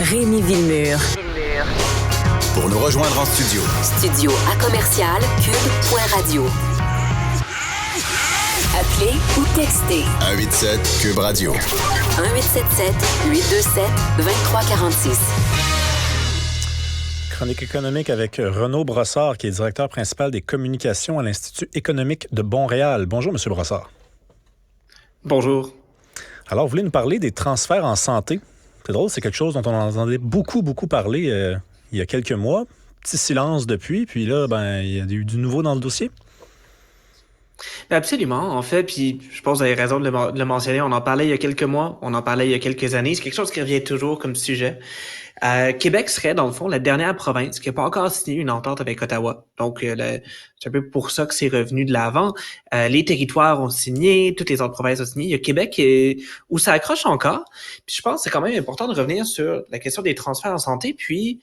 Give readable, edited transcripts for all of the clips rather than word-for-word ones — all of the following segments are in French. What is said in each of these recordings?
Rémi Villemure. Pour nous rejoindre en studio. Studio à commercial cube.radio. Appelez ou textez. 187 Cube Radio. 1877-827-2346. Chronique économique avec Renaud Brossard, qui est directeur principal des communications à l'Institut économique de Montréal. Bonjour, M. Brossard. Bonjour. Alors, vous voulez nous parler des transferts en santé? C'est drôle, c'est quelque chose dont on entendait beaucoup parler il y a quelques mois. Petit silence depuis, puis là, il y a eu du nouveau dans le dossier. Absolument, en fait, puis je pense que vous avez raison de le mentionner. On en parlait il y a quelques mois, on en parlait il y a quelques années. C'est quelque chose qui revient toujours comme sujet. Québec serait, dans le fond, la dernière province qui n'a pas encore signé une entente avec Ottawa. Donc, c'est un peu pour ça que c'est revenu de l'avant. Les territoires ont signé, toutes les autres provinces ont signé. Il y a Québec où ça accroche encore. Puis je pense que c'est quand même important de revenir sur la question des transferts en santé, puis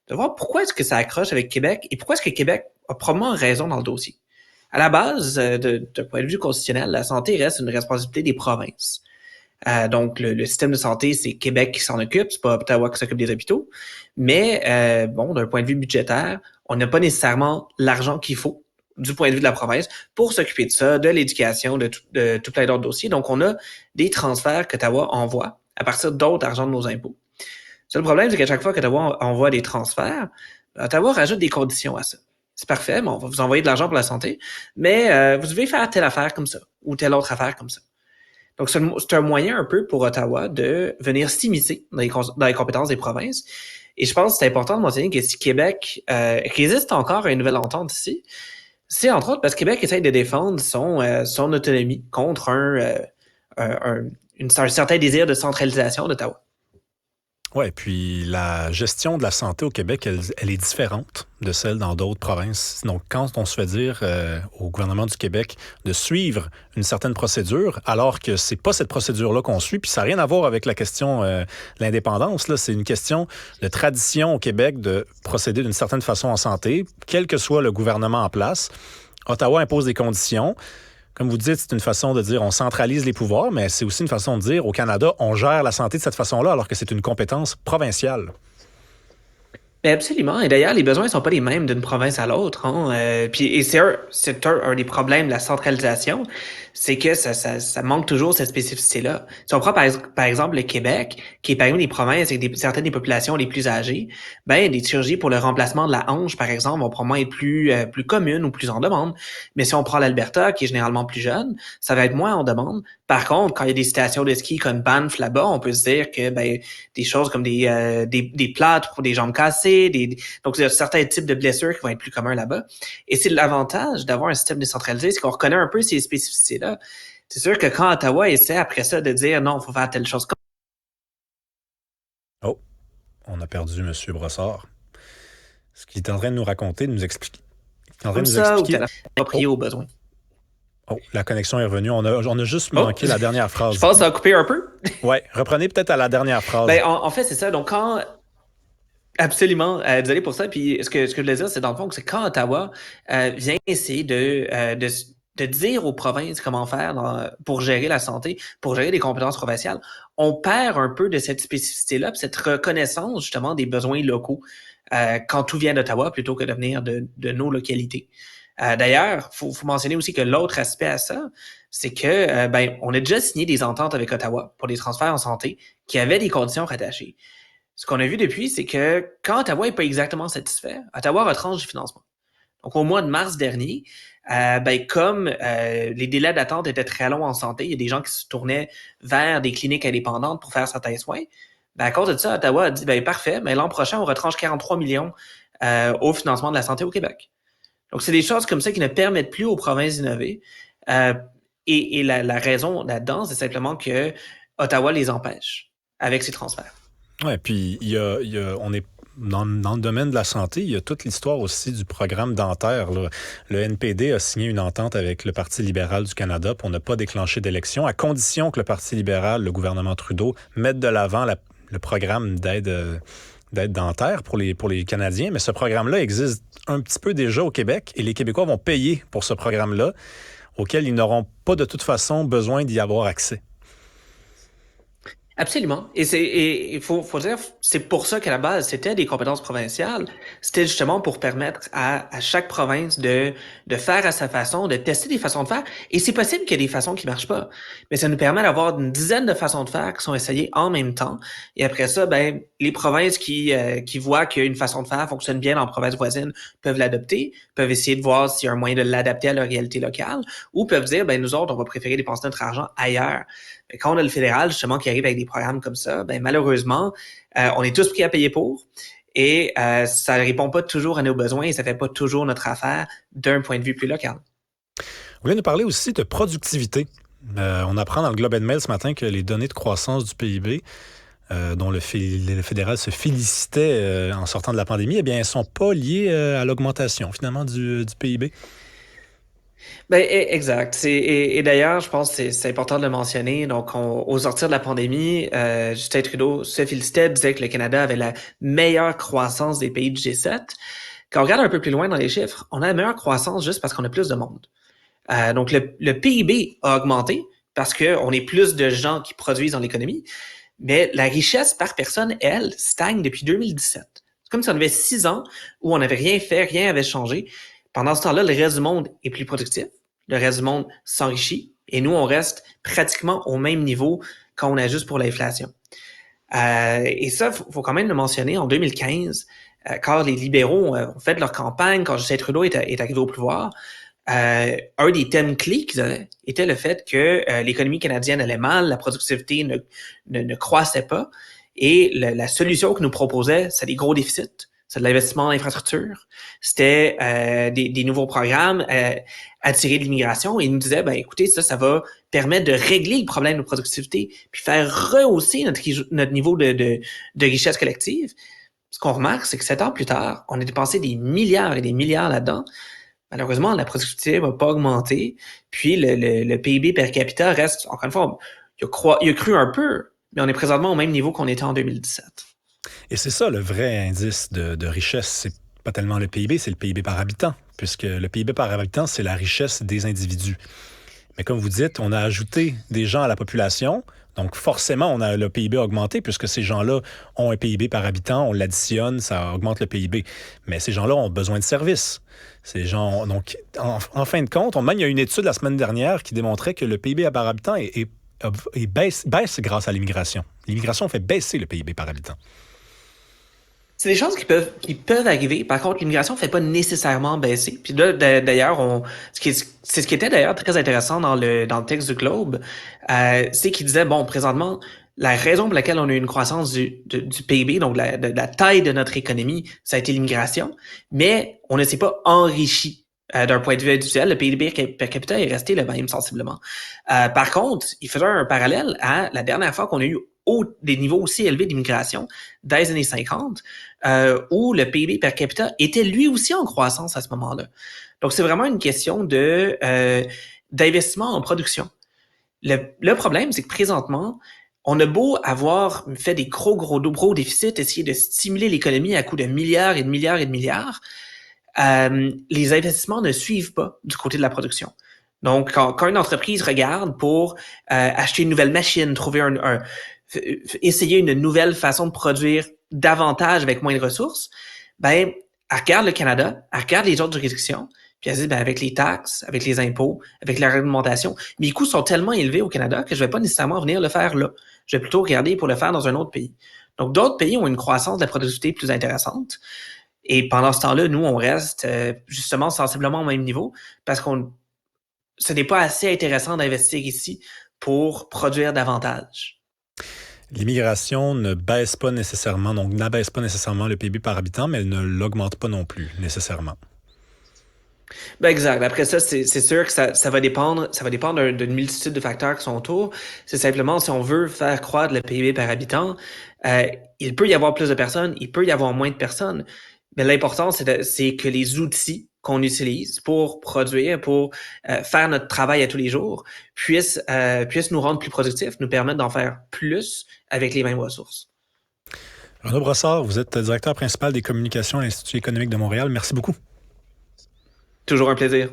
de voir pourquoi est-ce que ça accroche avec Québec et pourquoi est-ce que Québec a probablement raison dans le dossier. À la base, d'un point de vue constitutionnel, la santé reste une responsabilité des provinces. Donc, le système de santé, c'est Québec qui s'en occupe, c'est pas Ottawa qui s'occupe des hôpitaux. Mais, d'un point de vue budgétaire, on n'a pas nécessairement l'argent qu'il faut du point de vue de la province pour s'occuper de ça, de l'éducation, de tout plein d'autres dossiers. Donc, on a des transferts qu'Ottawa envoie à partir d'autres argent de nos impôts. Le problème, c'est qu'à chaque fois qu'Ottawa envoie des transferts, Ottawa rajoute des conditions à ça. C'est parfait, on va vous envoyer de l'argent pour la santé, mais vous devez faire telle affaire comme ça ou telle autre affaire comme ça. Donc, c'est un moyen un peu pour Ottawa de venir s'immiscer dans les compétences des provinces. Et je pense que c'est important de mentionner que si Québec résiste encore à une nouvelle entente ici, c'est entre autres parce que Québec essaye de défendre son autonomie contre un certain désir de centralisation d'Ottawa. Oui, puis la gestion de la santé au Québec, elle est différente de celle dans d'autres provinces. Donc, quand on se fait dire au gouvernement du Québec de suivre une certaine procédure, alors que c'est pas cette procédure-là qu'on suit, puis ça n'a rien à voir avec la question de l'indépendance, là, c'est une question de tradition au Québec de procéder d'une certaine façon en santé, quel que soit le gouvernement en place. Ottawa impose des conditions. Comme vous dites, c'est une façon de dire on centralise les pouvoirs, mais c'est aussi une façon de dire au Canada, on gère la santé de cette façon-là, alors que c'est une compétence provinciale. Absolument. Et d'ailleurs, les besoins ne sont pas les mêmes d'une province à l'autre. C'est un des problèmes de la centralisation, c'est que ça manque toujours cette spécificité-là. Si on prend par exemple le Québec, qui est parmi les provinces avec certaines des populations les plus âgées, des chirurgies pour le remplacement de la hanche, par exemple, vont probablement être plus communes ou plus en demande. Mais si on prend l'Alberta, qui est généralement plus jeune, ça va être moins en demande. Par contre, quand il y a des stations de ski comme Banff là-bas, on peut se dire que des choses comme des plâtres pour des jambes cassées, donc il y a certains types de blessures qui vont être plus communs là-bas. Et c'est l'avantage d'avoir un système décentralisé, c'est qu'on reconnaît un peu ces spécificités-là. C'est sûr que quand Ottawa essaie après ça de dire non, il faut faire telle chose. Oh, on a perdu M. Brossard. Ce qu'il est en train de nous raconter, de nous expliquer. Comme ça, ou approprié aux besoins. Oh, la connexion est revenue. On a juste manqué la dernière phrase. Je pense que ça a coupé un peu. Oui, reprenez peut-être à la dernière phrase. En fait, c'est ça. Donc, absolument. Désolé pour ça. Puis, ce que je voulais dire, c'est dans le fond que c'est quand Ottawa vient essayer de dire aux provinces comment faire pour gérer la santé, pour gérer les compétences provinciales, on perd un peu de cette spécificité-là, puis cette reconnaissance, justement, des besoins locaux quand tout vient d'Ottawa plutôt que de venir de nos localités. D'ailleurs, faut mentionner aussi que l'autre aspect à ça, c'est que on a déjà signé des ententes avec Ottawa pour des transferts en santé qui avaient des conditions rattachées. Ce qu'on a vu depuis, c'est que quand Ottawa n'est pas exactement satisfait, Ottawa retranche du financement. Donc, au mois de mars dernier, comme les délais d'attente étaient très longs en santé, il y a des gens qui se tournaient vers des cliniques indépendantes pour faire certains soins. À cause de ça, Ottawa a dit, parfait, mais l'an prochain, on retranche 43 millions au financement de la santé au Québec. Donc, c'est des choses comme ça qui ne permettent plus aux provinces d'innover. Et la raison là-dedans, c'est simplement que Ottawa les empêche avec ces transferts. Oui, puis on est dans le domaine de la santé, il y a toute l'histoire aussi du programme dentaire, là. Le NPD a signé une entente avec le Parti libéral du Canada pour ne pas déclencher d'élection, à condition que le Parti libéral, le gouvernement Trudeau, mette de l'avant le programme d'aide dentaire pour les Canadiens. Mais ce programme-là existe un petit peu déjà au Québec et les Québécois vont payer pour ce programme-là, auquel ils n'auront pas de toute façon besoin d'y avoir accès. Absolument. Et il faut dire, c'est pour ça qu'à la base, c'était des compétences provinciales. C'était justement pour permettre à chaque province de faire à sa façon, de tester des façons de faire. Et c'est possible qu'il y ait des façons qui marchent pas. Mais ça nous permet d'avoir une dizaine de façons de faire qui sont essayées en même temps. Et après ça, ben, les provinces qui voient qu'une façon de faire fonctionne bien dans la province voisine peuvent l'adopter, peuvent essayer de voir s'il y a un moyen de l'adapter à leur réalité locale, ou peuvent dire, ben, nous autres, on va préférer dépenser notre argent ailleurs. Mais quand on a le fédéral, justement, qui arrive avec des programmes comme ça, ben malheureusement, on est tous pris à payer pour et ça ne répond pas toujours à nos besoins et ça ne fait pas toujours notre affaire d'un point de vue plus local. Vous voulez nous parler aussi de productivité. On apprend dans le Globe and Mail ce matin que les données de croissance du PIB, dont le fédéral se félicitait en sortant de la pandémie, eh bien, elles ne sont pas liées à l'augmentation, finalement, du PIB. Ben, exact. Et d'ailleurs, je pense que c'est important de le mentionner. Donc, au sortir de la pandémie, Justin Trudeau se félicitait, disait que le Canada avait la meilleure croissance des pays du G7. Quand on regarde un peu plus loin dans les chiffres, on a la meilleure croissance juste parce qu'on a plus de monde. Donc, le PIB a augmenté parce qu'on est plus de gens qui produisent dans l'économie, mais la richesse par personne, elle, stagne depuis 2017. C'est comme si on avait 6 ans où on n'avait rien fait, rien n'avait changé. Pendant ce temps-là, le reste du monde est plus productif, le reste du monde s'enrichit, et nous, on reste pratiquement au même niveau quand on ajuste pour l'inflation. Et ça, faut quand même le mentionner, en 2015, quand les libéraux ont fait leur campagne, quand Justin Trudeau est arrivé au pouvoir, un des thèmes clés qu'ils avaient était le fait que l'économie canadienne allait mal, la productivité ne croissait pas, et la solution que nous proposait, c'est des gros déficits, c'est de l'investissement en infrastructure, c'était des nouveaux programmes, attirer de l'immigration, et ils nous disaient, ben écoutez, ça va permettre de régler le problème de productivité, puis faire rehausser notre niveau de richesse collective. Ce qu'on remarque, c'est que 7 ans plus tard, on a dépensé des milliards et des milliards là-dedans. Malheureusement, la productivité va pas augmenter, puis le PIB per capita reste, encore une fois, il a cru un peu, mais on est présentement au même niveau qu'on était en 2017. Et c'est ça le vrai indice de richesse. C'est pas tellement le PIB, c'est le PIB par habitant, puisque le PIB par habitant, c'est la richesse des individus. Mais comme vous dites, on a ajouté des gens à la population, donc forcément, on a le PIB a augmenté, puisque ces gens-là ont un PIB par habitant, on l'additionne, ça augmente le PIB. Mais ces gens-là ont besoin de services. Ces gens, donc, en fin de compte, il y a une étude la semaine dernière qui démontrait que le PIB par habitant baisse grâce à l'immigration. L'immigration fait baisser le PIB par habitant. C'est des choses qui peuvent arriver. Par contre, l'immigration ne fait pas nécessairement baisser. Puis là, d'ailleurs, c'est ce qui était d'ailleurs très intéressant dans le texte du Globe, c'est qu'il disait, bon, présentement, la raison pour laquelle on a eu une croissance du PIB, donc de la taille de notre économie, ça a été l'immigration, mais on ne s'est pas enrichi d'un point de vue individuel. Le PIB per capita est resté le même sensiblement. Par contre, il faisait un parallèle à la dernière fois qu'on a eu des niveaux aussi élevés d'immigration dans les années 50, où le PIB per capita était lui aussi en croissance à ce moment-là. Donc, c'est vraiment une question d'investissement en production. Le problème, c'est que présentement, on a beau avoir fait des gros déficits, essayer de stimuler l'économie à coût de milliards et de milliards et de milliards, les investissements ne suivent pas du côté de la production. Donc, quand une entreprise regarde pour acheter une nouvelle machine, trouver essayer une nouvelle façon de produire davantage avec moins de ressources, ben, elle regarde le Canada, elle regarde les autres juridictions, puis elle se dit, ben, avec les taxes, avec les impôts, avec la réglementation, mes coûts sont tellement élevés au Canada que je vais pas nécessairement venir le faire là. Je vais plutôt regarder pour le faire dans un autre pays. Donc, d'autres pays ont une croissance de la productivité plus intéressante. Et pendant ce temps-là, nous, on reste justement sensiblement au même niveau parce ce n'est pas assez intéressant d'investir ici pour produire davantage. L'immigration n'abaisse pas nécessairement le PIB par habitant, mais elle ne l'augmente pas non plus nécessairement. Ben exact. Après ça, c'est sûr que ça va dépendre d'une multitude de facteurs qui sont autour. C'est simplement si on veut faire croître le PIB par habitant, il peut y avoir plus de personnes, il peut y avoir moins de personnes. Mais l'important, c'est que les outils qu'on utilise pour produire, pour faire notre travail à tous les jours, puissent nous rendre plus productifs, nous permettre d'en faire plus avec les mêmes ressources. Renaud Brossard, vous êtes directeur principal des communications à l'Institut économique de Montréal. Merci beaucoup. Toujours un plaisir.